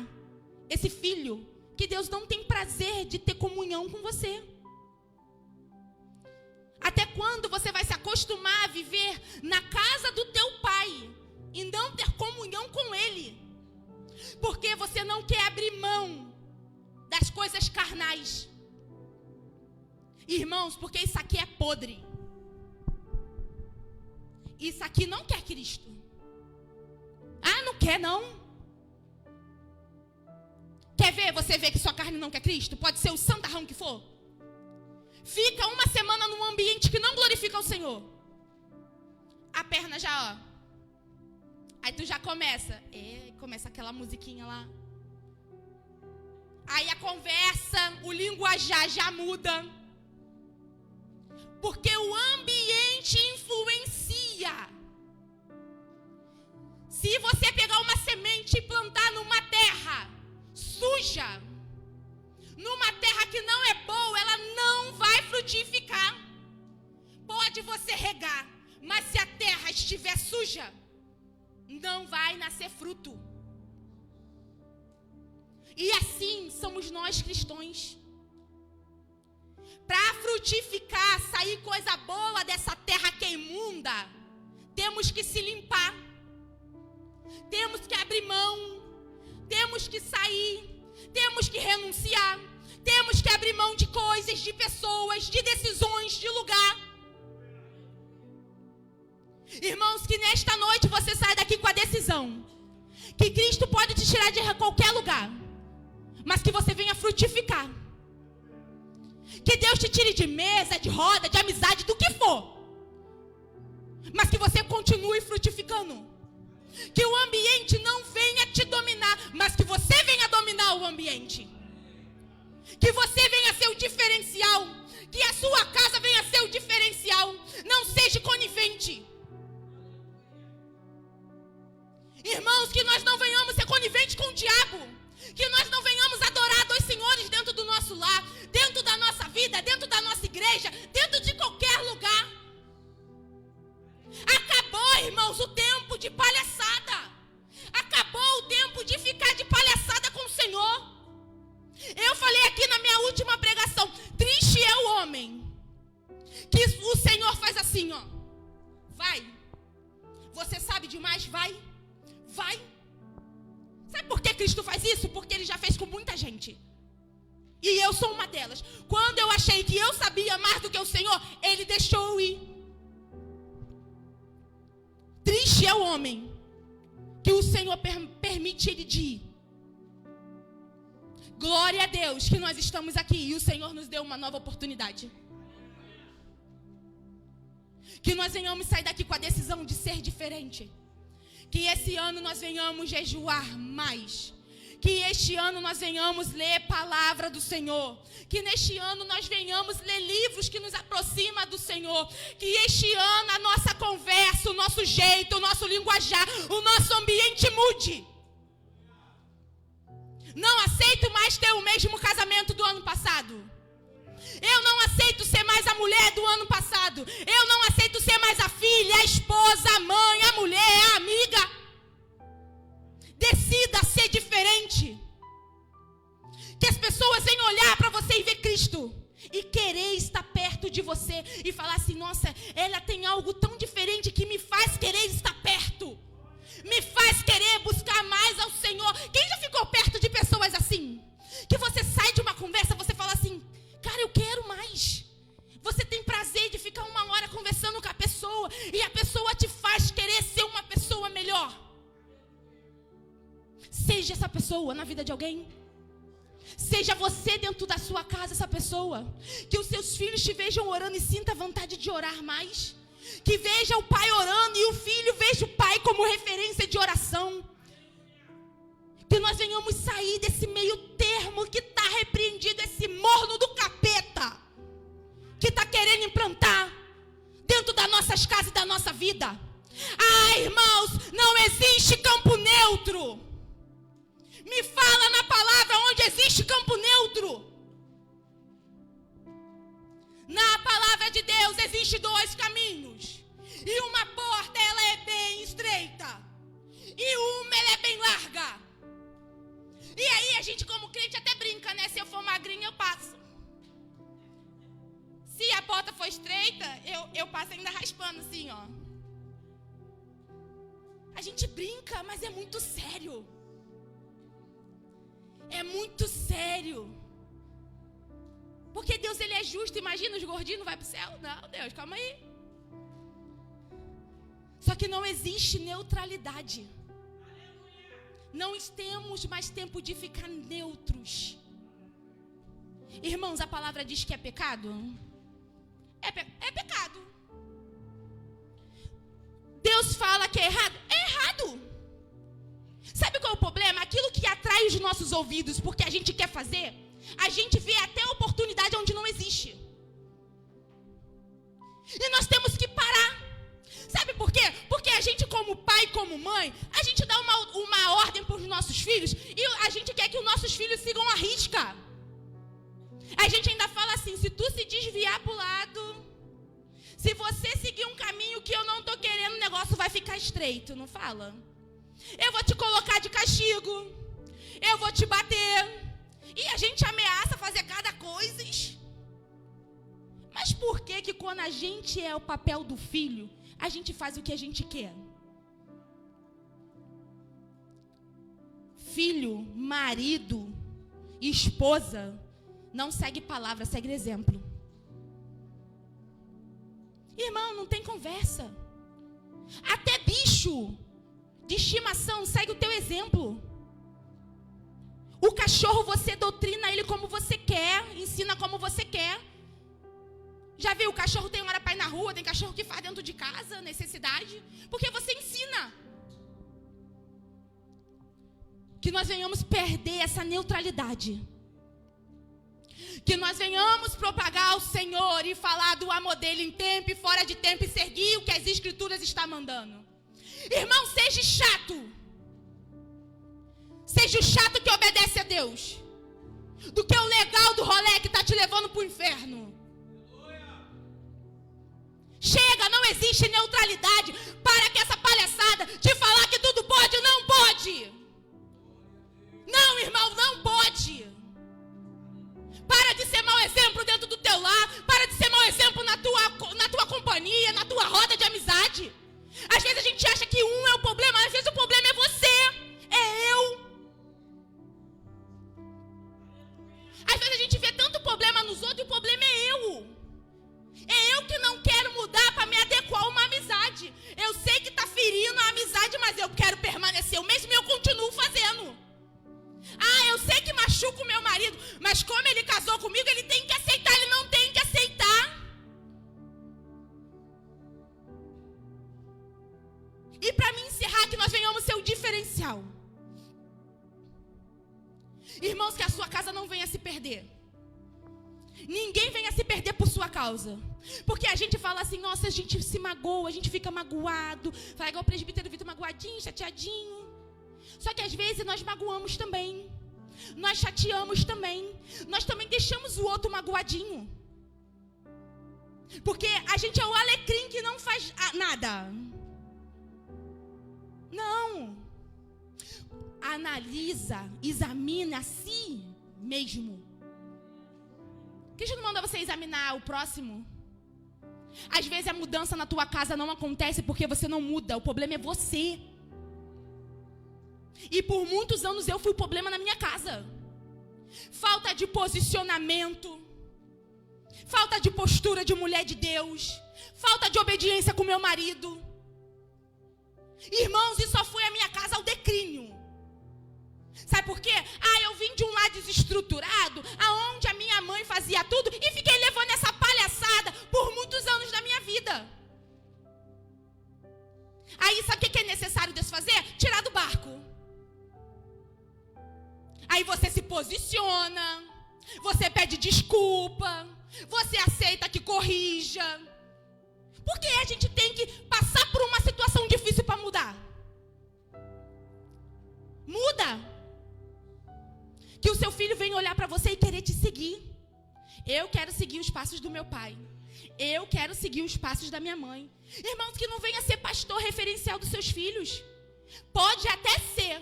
esse filho que Deus não tem prazer de ter comunhão com você? Até quando você vai se acostumar a viver na casa do teu pai e não ter comunhão com ele? Porque você não quer abrir mão das coisas carnais. Irmãos, porque isso aqui é podre. Isso aqui não quer Cristo. Ah, não quer não? Quer ver? Você vê que sua carne não quer Cristo? Pode ser o santarrão que for. Fica uma semana num ambiente que não glorifica o Senhor. A perna já, ó. Aí tu já começa. Começa aquela musiquinha lá. Aí a conversa, o linguajar já muda. Porque o ambiente influencia. Se você pegar uma semente e plantar numa terra suja, numa terra que não é boa, ela não vai frutificar. Pode você regar, mas se a terra estiver suja, não vai nascer fruto. E assim somos nós cristãos. Para frutificar, sair coisa boa dessa terra que é imunda, temos que se limpar. Temos que abrir mão. Temos que sair. Temos que renunciar. Temos que abrir mão de coisas, de pessoas, de decisões, de lugar. Irmãos, que nesta noite você saia daqui com a decisão que Cristo pode te tirar de qualquer lugar, mas que você venha frutificar. Que Deus te tire de mesa, de roda, de amizade, do que for, mas que você continue frutificando. Que o ambiente não venha te dominar, mas que você venha dominar o ambiente. Que você venha ser o diferencial. Que a sua casa venha ser o diferencial. Não seja conivente. Irmãos, que nós não venhamos ser coniventes com o diabo. Que nós não venhamos adorar dois senhores dentro do nosso lar, dentro da nossa vida, dentro da nossa igreja, dentro de qualquer lugar. Acabou, irmãos, o tempo de palhaçada. Acabou o tempo de ficar de palhaçada com o Senhor. Eu falei aqui na minha última pregação, triste é o homem que o Senhor faz assim, ó. Vai. Você sabe demais? Vai. Vai. Sabe por que Cristo faz isso? Porque Ele já fez com muita gente. E eu sou uma delas. Quando eu achei que eu sabia mais do que o Senhor, Ele deixou eu ir. Triste é o homem que o Senhor permite ele de ir. Glória a Deus que nós estamos aqui e o Senhor nos deu uma nova oportunidade. Que nós venhamos sair daqui com a decisão de ser diferente. Que esse ano nós venhamos jejuar mais. Que este ano nós venhamos ler a palavra do Senhor. Que neste ano nós venhamos ler livros que nos aproximam do Senhor. Que este ano a nossa conversa, o nosso jeito, o nosso linguajar, o nosso ambiente mude. Não aceito mais ter o mesmo casamento do ano passado. Eu não aceito ser mais a mulher do ano passado. Eu não aceito ser mais a filha, a esposa, a mãe, a mulher, a amiga. Decida ser diferente. Que as pessoas venham olhar para você e ver Cristo. E querer estar perto de você. E falar assim, nossa, ela tem algo tão diferente que me faz querer estar perto. Me faz querer buscar mais ao Senhor. Quem já ficou perto de pessoas assim? Que você sai de uma conversa, você fala assim, cara, eu quero mais. Você tem prazer de ficar uma hora conversando com a pessoa. E a pessoa te faz querer ser uma pessoa melhor. seja essa pessoa na vida de alguém. Seja você dentro da sua casa essa pessoa. Que os seus filhos te vejam orando e sinta vontade de orar mais. Que veja o pai orando e o filho veja o pai como referência de oração. Que nós venhamos sair desse meio termo que está repreendido, esse morno do capeta, que está querendo implantar dentro das nossas casas e da nossa vida. Ah, irmãos, não existe campo neutro. Me fala na palavra onde existe campo neutro. Na palavra de Deus existe 2 caminhos. E uma porta, ela é bem estreita. E uma, ela é bem larga. E aí a gente como crente até brinca, né? Se eu for magrinha, eu passo. Se a porta for estreita, eu passo ainda raspando assim, ó. A gente brinca, mas é muito sério. É muito sério. Porque Deus, ele é justo. Imagina, os gordinhos não vão para o céu? Não, Deus, calma aí. Só que não existe neutralidade. Não temos mais tempo de ficar neutros. Irmãos, a palavra diz que é pecado? É pecado. Deus fala que é errado? É errado. Sabe qual é o problema? Aquilo que atrai os nossos ouvidos porque a gente quer fazer, a gente vê até a oportunidade onde não existe. E nós temos que parar. Sabe por quê? Porque a gente, como pai, como mãe, a gente dá uma ordem para os nossos filhos e a gente quer que os nossos filhos sigam a risca. A gente ainda fala assim: se tu se desviar para o lado, se você seguir um caminho que eu não estou querendo, o negócio vai ficar estreito. Não fala? Eu vou te colocar de castigo, eu vou te bater. E a gente ameaça fazer cada coisa. Mas por que quando a gente é o papel do filho, a gente faz o que a gente quer? Filho, marido, esposa, não segue palavra, segue exemplo. Irmão, não tem conversa. Até bicho de estimação segue o teu exemplo. O cachorro, você doutrina ele como você quer, ensina como você quer. Já viu, o cachorro tem hora para ir na rua, tem cachorro que faz dentro de casa, necessidade, porque você ensina. Que nós venhamos perder essa neutralidade. Que nós venhamos propagar o Senhor e falar do amor dele em tempo e fora de tempo e seguir o que as Escrituras estão mandando. Irmão, seja chato. Seja o chato que obedece a Deus, do que o legal do rolê que está te levando para o inferno. Chega, não existe neutralidade. Para com essa palhaçada de falar que tudo pode, não pode. Não, irmão, não pode. Para de ser mau exemplo dentro do teu lar. Para de ser mau exemplo na tua companhia, na tua roda de amizade. Às vezes a gente acha que um é o problema, às vezes o problema é você, é eu. Às vezes a gente vê tanto problema nos outros e o problema é eu. É eu que não quero mudar para me adequar a uma amizade. Eu sei que está ferindo a amizade, mas eu quero permanecer o mesmo e eu continuo fazendo. Ah, eu sei que machuca o meu marido, mas como ele casou comigo, ele tem que aceitar, ele não tem que aceitar. E para mim encerrar, que nós venhamos ser o diferencial. Irmãos, que a sua casa não venha se perder. Ninguém venha se perder por sua causa. Porque a gente fala assim: nossa, a gente se magoa, a gente fica magoado. Fala igual o presbítero Vitor, magoadinho, chateadinho. Só que às vezes nós magoamos também. Nós chateamos também. Nós também deixamos o outro magoadinho. Porque a gente é o alecrim que não faz nada. Não. Analisa, examina a si mesmo. Cristo não manda você examinar o próximo. Às vezes a mudança na tua casa não acontece porque você não muda. O problema é você. E por muitos anos eu fui o problema na minha casa. Falta de posicionamento. Falta de postura de mulher de Deus. Falta de obediência com meu marido. Irmãos, isso só foi a minha casa ao declínio. Sabe por quê? Eu vim de um lar desestruturado, aonde a minha mãe fazia tudo e fiquei levando essa palhaçada por muitos anos da minha vida. Aí sabe o que é necessário desfazer? Tirar do barco. Aí você se posiciona, você pede desculpa, você aceita que corrija. Porque a gente tem que passar por uma situação difícil para mudar. Muda. Que o seu filho venha olhar para você e querer te seguir. Eu quero seguir os passos do meu pai. Eu quero seguir os passos da minha mãe. Irmãos, que não venha ser pastor referencial dos seus filhos. Pode até ser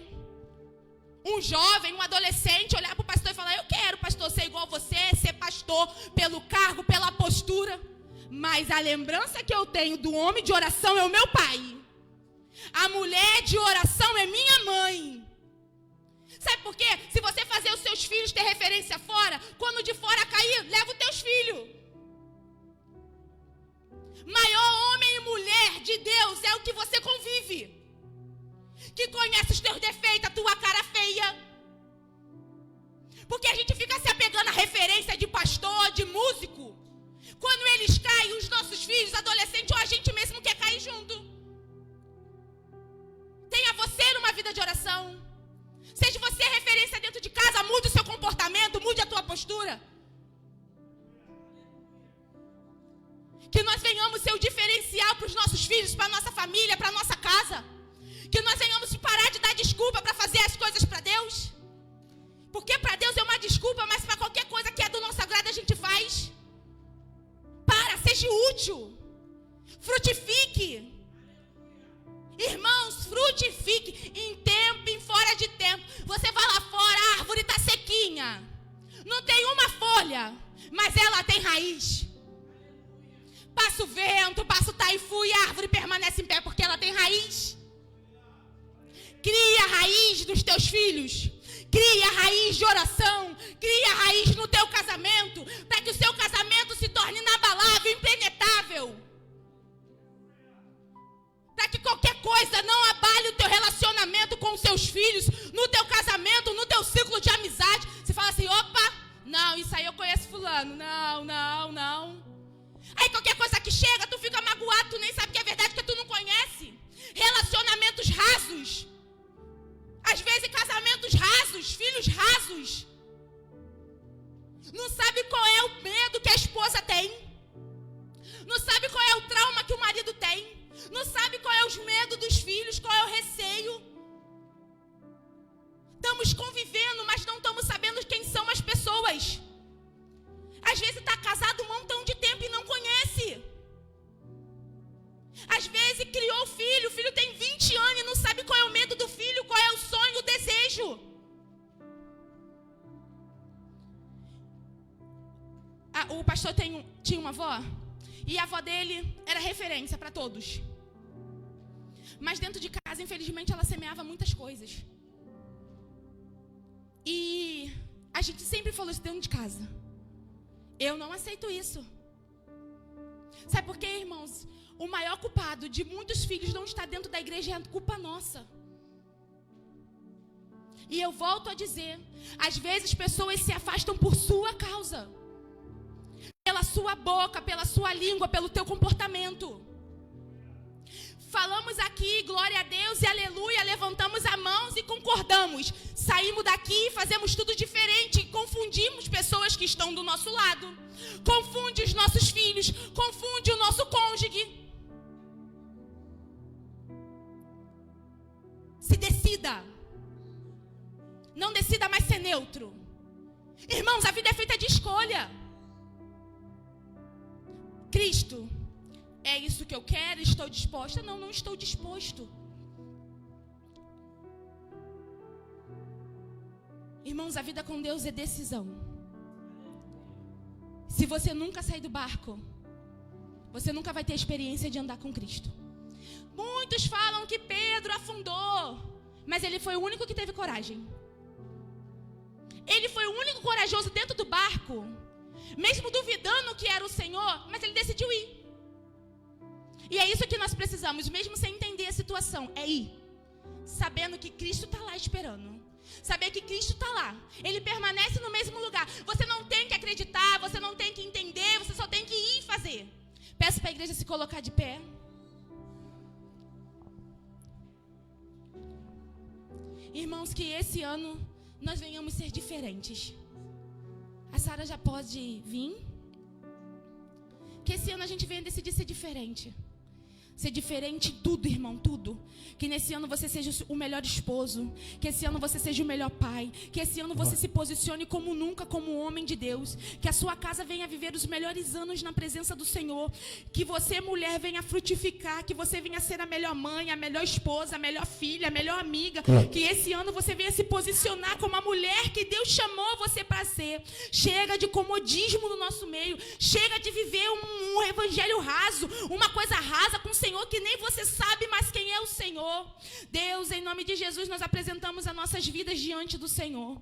um jovem, um adolescente olhar para o pastor e falar: eu quero, pastor, ser igual a você, ser pastor pelo cargo, pela postura. Mas a lembrança que eu tenho do homem de oração é o meu pai. A mulher de oração é minha mãe. Sabe por quê? Se você fazer os seus filhos ter referência fora, quando de fora cair, leva os teus filhos. Maior homem e mulher de Deus é o que você convive. Que conhece os teus defeitos, a tua cara feia. Porque a gente fica se apegando à referência de pastor, de músico. Quando eles caem, os nossos filhos, adolescentes, ou a gente mesmo quer cair junto. Tenha você numa vida de oração. Seja você referência dentro de casa, mude o seu comportamento, mude a tua postura. Que nós venhamos ser o diferencial para os nossos filhos, para a nossa família, para a nossa casa. Que nós venhamos parar de dar desculpa para fazer as coisas para Deus. Porque para Deus é uma desculpa, mas para qualquer coisa que é do nosso agrado a gente faz. Seja útil. Frutifique. Irmãos, frutifique em tempo, em fora de tempo. Você vai lá fora, a árvore está sequinha. Não tem uma folha, mas ela tem raiz. Passa o vento, passa o taifu e a árvore permanece em pé porque ela tem raiz. Cria a raiz dos teus filhos. Cria a raiz de oração. Cria a raiz no teu casamento. Para que o seu casamento se torne inabalável, impenetrável. Para que qualquer coisa não abale o teu relacionamento com os seus filhos. No teu casamento, no teu círculo de amizade. Você fala assim: opa, não, isso aí eu conheço fulano. Não. Aí qualquer coisa que chega, tu fica magoado. Tu nem sabe que é verdade, porque tu não conhece. Relacionamentos rasos. Às vezes casamentos rasos, filhos rasos. Não sabe qual é o medo que a esposa tem. Não sabe qual é o trauma que o marido tem. Não sabe qual é os medos dos filhos, qual é o receio. Estamos convivendo, mas não estamos sabendo quem são as pessoas. Às vezes está casado um montão de tempo e não conhece. Às vezes criou o filho tem 20 anos e não sabe qual é o medo do filho, qual é o sonho, o desejo. O pastor tinha uma avó, e a avó dele era referência para todos. Mas dentro de casa, infelizmente, ela semeava muitas coisas. E a gente sempre falou isso dentro de casa. Eu não aceito isso. Sabe por quê, irmãos? O maior culpado de muitos filhos não estar dentro da igreja é culpa nossa. E eu volto a dizer, às vezes pessoas se afastam por sua causa. Pela sua boca, pela sua língua, pelo teu comportamento. Falamos aqui, glória a Deus e aleluia, levantamos as mãos e concordamos. Saímos daqui e fazemos tudo diferente, confundimos pessoas que estão do nosso lado. Confunde os nossos filhos, confunde o nosso cônjuge. Se decida. Não decida mais ser neutro. Irmãos, a vida é feita de escolha. Cristo, é isso que eu quero, estou disposta? Não, não estou disposto. Irmãos, a vida com Deus é decisão. Se você nunca sair do barco, você nunca vai ter experiência de andar com Cristo. Muitos falam que Pedro afundou, mas ele foi o único que teve coragem. Ele foi o único corajoso dentro do barco, mesmo duvidando que era o Senhor, mas ele decidiu ir. E é isso que nós precisamos, mesmo sem entender a situação, é ir, sabendo que Cristo está lá esperando, Saber que Cristo está lá. Ele permanece no mesmo lugar. Você não tem que acreditar, você não tem que entender, você só tem que ir fazer. Peço para a igreja se colocar de pé. Irmãos, que esse ano nós venhamos ser diferentes. A Sara já pode vir? Que esse ano a gente venha decidir ser diferente. Ser diferente em tudo, irmão, tudo. Que nesse ano você seja o melhor esposo. Que esse ano você seja o melhor pai. Que esse ano você se posicione como nunca, como homem de Deus. Que a sua casa venha viver os melhores anos na presença do Senhor. Que você, mulher, venha frutificar. Que você venha ser a melhor mãe, a melhor esposa, a melhor filha, a melhor amiga. Que esse ano você venha se posicionar como a mulher que Deus chamou você para ser. Chega de comodismo no nosso meio. Chega de viver um evangelho raso. Uma coisa rasa com o Senhor, que nem você sabe mais quem é o Senhor. Deus, em nome de Jesus, nós apresentamos as nossas vidas diante do Senhor.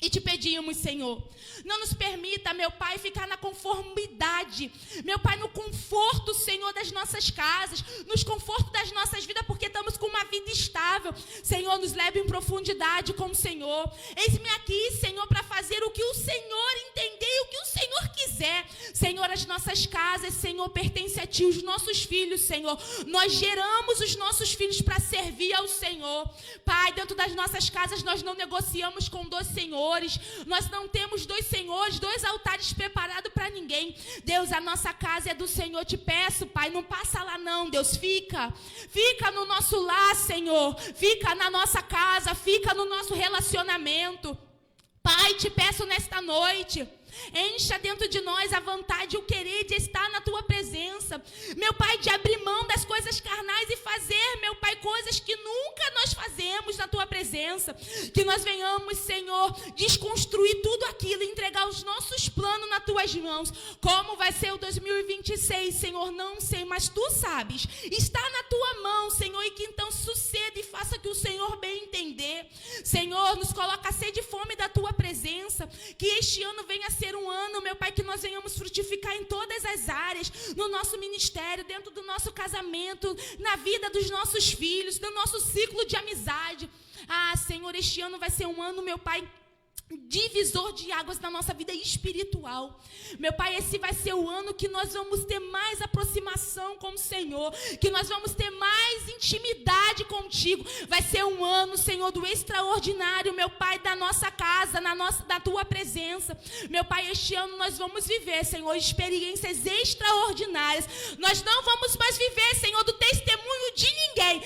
E te pedimos, Senhor, não nos permita, meu Pai, ficar na conformidade. Meu Pai, no conforto, Senhor, das nossas casas, nos confortos das nossas vidas, porque estamos com uma vida estável. Senhor, nos leve em profundidade com o Senhor. Eis-me aqui, Senhor, para fazer o que o Senhor entender e o que o Senhor quiser. Senhor, as nossas casas, Senhor, pertencem a Ti, os nossos filhos, Senhor. Nós geramos os nossos filhos para servir ao Senhor. Pai, dentro das nossas casas, nós não negociamos com dois senhores. Nós não temos dois senhores, dois altares preparados para ninguém. Deus, a nossa casa é do Senhor. Te peço, Pai, não passa lá não, Deus. Fica no nosso lar, Senhor. Fica na nossa casa, fica no nosso relacionamento. Pai, te peço nesta noite, encha dentro de nós a vontade e o querer de estar na Tua presença. Meu Pai, de abrir mão das coisas carnais e fazer, meu Pai, coisas que nunca nós fazemos na Tua presença. Que nós venhamos, Senhor, desconstruir tudo aquilo, entregar os nossos planos nas Tuas mãos. Como vai ser o 2026, Senhor, não sei, mas Tu sabes. Está na Tua mão, Senhor, e que então suceda e faça que o Senhor bem entender. Senhor, nos coloca a sede e fome da Tua presença. Que este ano venha ser um ano, meu Pai, que nós venhamos frutificar em todas as áreas, no nosso ministério, dentro do nosso casamento, na vida dos nossos filhos, no nosso ciclo de amizade. Ah, Senhor, este ano vai ser um ano, meu Pai, divisor de águas na nossa vida espiritual. Meu Pai, esse vai ser o ano que nós vamos ter mais aproximação com o Senhor, que nós vamos ter mais intimidade contigo. Vai ser um ano, Senhor, do extraordinário, meu Pai, da nossa casa, da Tua presença. Meu Pai, este ano nós vamos viver, Senhor, experiências extraordinárias. Nós não vamos mais viver, Senhor, do testemunho de ninguém.